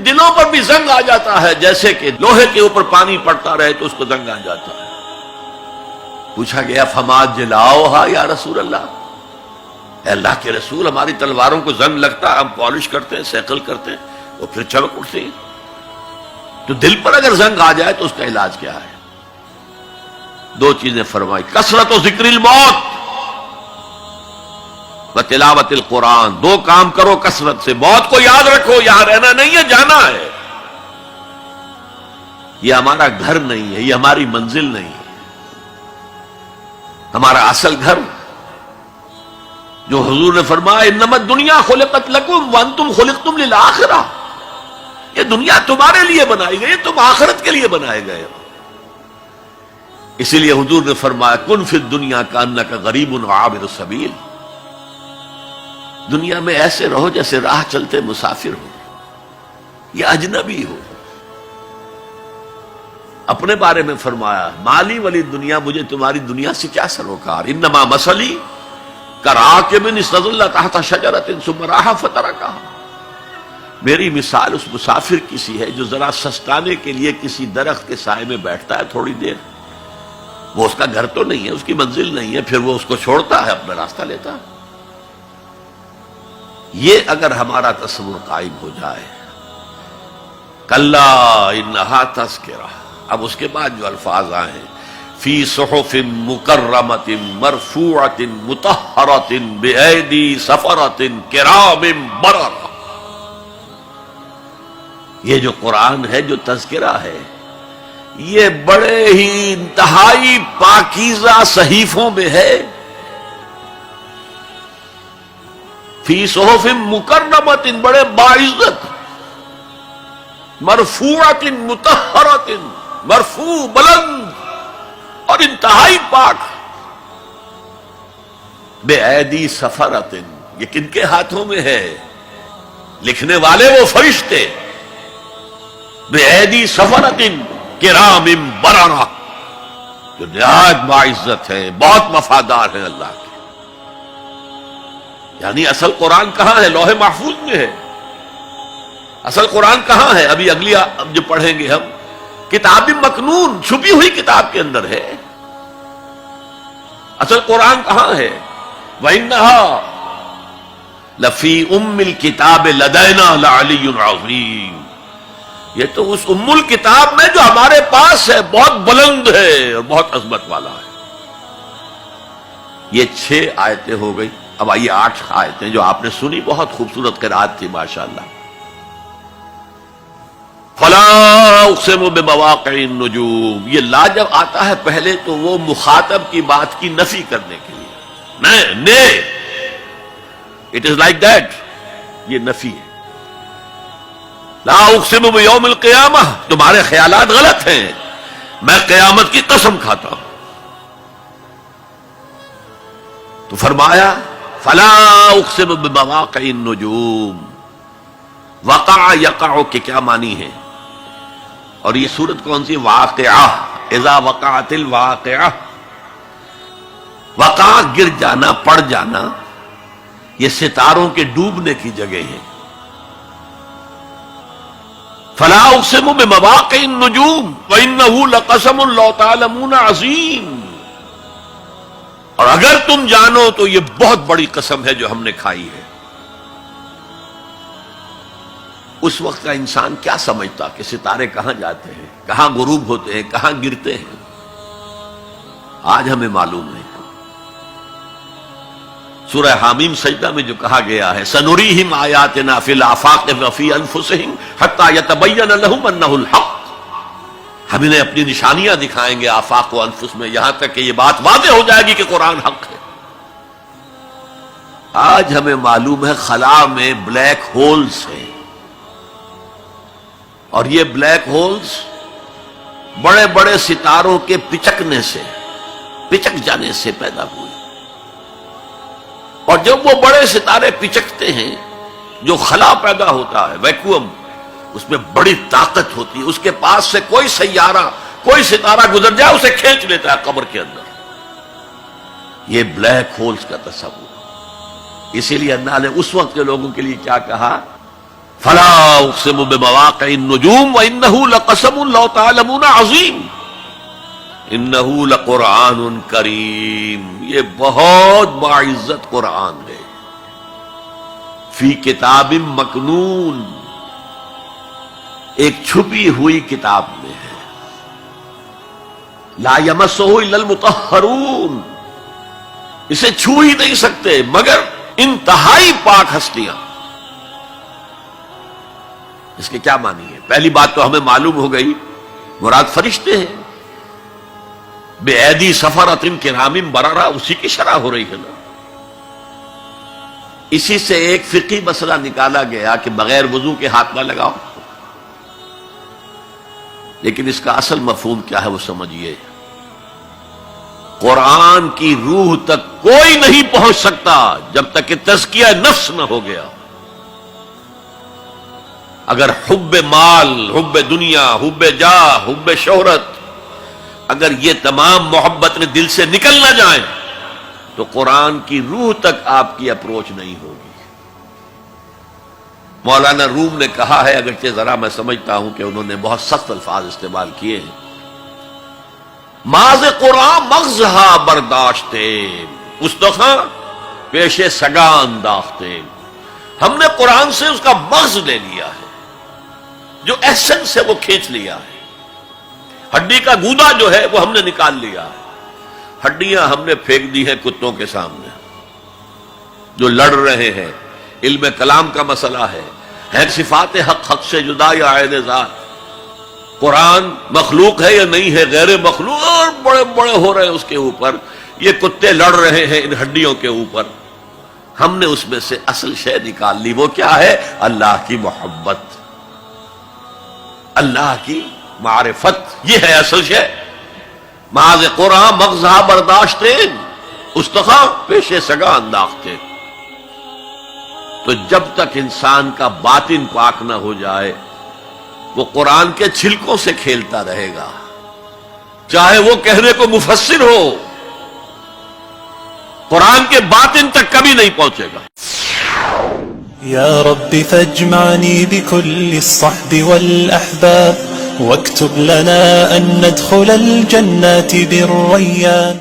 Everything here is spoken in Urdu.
ان دلوں پر بھی زنگ آ جاتا ہے جیسے کہ لوہے کے اوپر پانی پڑتا رہے تو اس کو زنگ آ جاتا ہے. پوچھا گیا فما جلاؤہا یا رسول اللہ، اے اللہ کے رسول ہماری تلواروں کو زنگ لگتا، ہم پالش کرتے ہیں، سیکل کرتے ہیں، وہ پھر چمک اٹھتے ہیں. تو دل پر اگر زنگ آ جائے تو اس کا علاج کیا ہے؟ دو چیزیں فرمائی، کثرت و ذکر الموت و تلاوت القرآن. دو کام کرو کثرت سے، موت کو یاد رکھو، یہاں رہنا نہیں ہے، جانا ہے. یہ ہمارا گھر نہیں ہے، یہ ہماری منزل نہیں ہے. ہمارا اصل گھر جو حضور نے فرمایا انما الدنیا خلقت لکم وانتم خلقتم للآخرہ، یہ دنیا تمہارے لیے بنائی گئی، تم آخرت کے لیے بنائے گئے ہو. اسی لیے حضور نے فرمایا کن فی الدنیا کانک غریب عابر السبیل، دنیا میں ایسے رہو جیسے راہ چلتے مسافر ہو یا اجنبی ہو. اپنے بارے میں فرمایا مالی ولی دنیا، مجھے تمہاری دنیا سے کیا سروکار، انما مثلی کراکب استظل تحت شجرۃ ثم راح فترکھا. میری مثال اس مسافر کی سی ہے جو ذرا سستانے کے لیے کسی درخت کے سائے میں بیٹھتا ہے تھوڑی دیر. وہ اس کا گھر تو نہیں ہے، اس کی منزل نہیں ہے، پھر وہ اس کو چھوڑتا ہے، اپنا راستہ لیتا ہے. یہ اگر ہمارا تصور قائم ہو جائے، کلا انہا تذکرہ. اب اس کے بعد جو الفاظ آئے ہیں فی صحف مکرمۃ مرفوعۃ مطہرۃ بایدی سفرۃ کرام بررہ، یہ جو قرآن ہے، جو تذکرہ ہے، یہ بڑے ہی انتہائی پاکیزہ صحیفوں میں ہے. فی صحف مکرمۃ، بڑے باعزت، مرفوعۃ مطہرۃ، مرفوع بلند اور انتہائی پاک. بے ایدی سفرۃ، یہ کن کے ہاتھوں میں ہے؟ لکھنے والے وہ فرشتے. بے ایدی سفرۃ کرام بررہ، جو نہایت باعزت ہے، بہت وفادار ہیں اللہ کے. یعنی اصل قرآن کہاں ہے؟ لوح محفوظ میں ہے. اصل قرآن کہاں ہے؟ ابھی اگلی اب جو پڑھیں گے ہم، کتاب مکنون، چھپی ہوئی کتاب کے اندر ہے. اصل قرآن کہاں ہے؟ وَإِنَّهَا لَفِي أُمِّ الْكِتَابِ لَدَيْنَا لَعَلِيٌّ عَظِيمٌ. یہ تو اس ام الکتاب میں جو ہمارے پاس ہے، بہت بلند ہے اور بہت عظمت والا ہے. یہ 6 آیتیں ہو گئی. اب آئیے 8 آیتیں جو آپ نے سنی، بہت خوبصورت قرات تھی ماشاءاللہ. فلا اقسم بمواقع النجوم، یہ لا جب آتا ہے پہلے تو وہ مخاطب کی بات کی نفی کرنے کے لیے، نے اٹ از لائک دیٹ، یہ نفی ہے. لا اقسم بیوم القیامہ، تمہارے خیالات غلط ہیں، میں قیامت کی قسم کھاتا ہوں. تو فرمایا فلا اقسم بمواقع النجوم. وقع یقع کے کیا معنی ہے؟ اور یہ سورت کون سی؟ واقعہ. اذا وقعت الواقعہ، وقع گر جانا، پڑ جانا. یہ ستاروں کے ڈوبنے کی جگہ ہے. فلا اقسم بمواقع النجوم وانه لقسم لو تعلمون عظیم. اور اگر تم جانو تو یہ بہت بڑی قسم ہے جو ہم نے کھائی ہے. اس وقت کا انسان کیا سمجھتا کہ ستارے کہاں جاتے ہیں، کہاں غروب ہوتے ہیں، کہاں گرتے ہیں؟ آج ہمیں معلوم نہیں. سورہ حامیم سجدہ میں جو کہا گیا ہے سنریہم آیاتنا فی الآفاق وفی انفسہم حتی یتبین لہم انہ الحق، ہم انہیں اپنی نشانیاں دکھائیں گے آفاق و انفس میں، یہاں تک کہ یہ بات واضح ہو جائے گی کہ قرآن حق ہے. آج ہمیں معلوم ہے خلا میں بلیک ہولز ہیں، اور یہ بلیک ہولز بڑے بڑے ستاروں کے پچکنے سے، پچک جانے سے پیدا ہوئے. اور جب وہ بڑے ستارے پچکتے ہیں، جو خلا پیدا ہوتا ہے، ویکوم، اس میں بڑی طاقت ہوتی ہے. اس کے پاس سے کوئی سیارہ، کوئی ستارہ گزر جائے اسے کھینچ لیتا ہے قبر کے اندر. یہ بلیک ہولز کا تصور. اسی لیے اللہ نے اس وقت کے لوگوں کے لیے کیا کہا؟ فلا اقسم بمواقع النجوم وانه لقسم لو تعلمون عظیم انه لقرآن کریم، یہ بہت باعزت قرآن ہے، فی کتاب مکنون، ایک چھپی ہوئی کتاب میں ہے، لا یمسہ الا المطہرون، اسے چھو ہی نہیں سکتے مگر انتہائی پاک ہستیاں۔ اس کے کیا معنی ہے؟ پہلی بات تو ہمیں معلوم ہو گئی، مراد فرشتے ہیں، بے ایدی سفرۃ کرام بررہ، اسی کی شرح ہو رہی ہے نا۔ اسی سے ایک فقہی مسئلہ نکالا گیا کہ بغیر وضو کے ہاتھ نہ لگاؤ، لیکن اس کا اصل مفہوم کیا ہے وہ سمجھیے۔ قرآن کی روح تک کوئی نہیں پہنچ سکتا جب تک کہ تزکیہ نفس نہ ہو گیا۔ اگر حب مال، حب دنیا، حب جاہ، حب شہرت، اگر یہ تمام محبت نے دل سے نکل نہ جائیں تو قرآن کی روح تک آپ کی اپروچ نہیں ہوگی۔ مولانا روم نے کہا ہے، اگرچہ ذرا میں سمجھتا ہوں کہ انہوں نے بہت سخت الفاظ استعمال کیے ہیں، ماز قرآن مغزہا برداشتے استخاں پیش سگا انداختے، ہم نے قرآن سے اس کا مغز لے لیا ہے، جو ایسنس ہے وہ کھینچ لیا ہے، ہڈی کا گودا جو ہے وہ ہم نے نکال لیا ہے، ہڈیاں ہم نے پھینک دی ہیں کتوں کے سامنے جو لڑ رہے ہیں۔ علم کلام کا مسئلہ ہے صفات حق سے جدا یا عین ذات، قرآن مخلوق ہے یا نہیں ہے، غیر مخلوق، اور بڑے بڑے ہو رہے ہیں اس کے اوپر، یہ کتے لڑ رہے ہیں ان ہڈیوں کے اوپر۔ ہم نے اس میں سے اصل شے نکال لی، وہ کیا ہے؟ اللہ کی محبت، اللہ کی معرفت، یہ ہے اصل شے۔ ماذ قرآن مغزہ برداشتے استخاں پیش سگا انداختے۔ تو جب تک انسان کا باطن پاک نہ ہو جائے وہ قرآن کے چھلکوں سے کھیلتا رہے گا، چاہے وہ کہنے کو مفسر ہو، قرآن کے باطن تک کبھی نہیں پہنچے گا۔ یا رب فاجمعنی بكل الصحب والأحباب واكتب لنا أن ندخل الجنات بالريان۔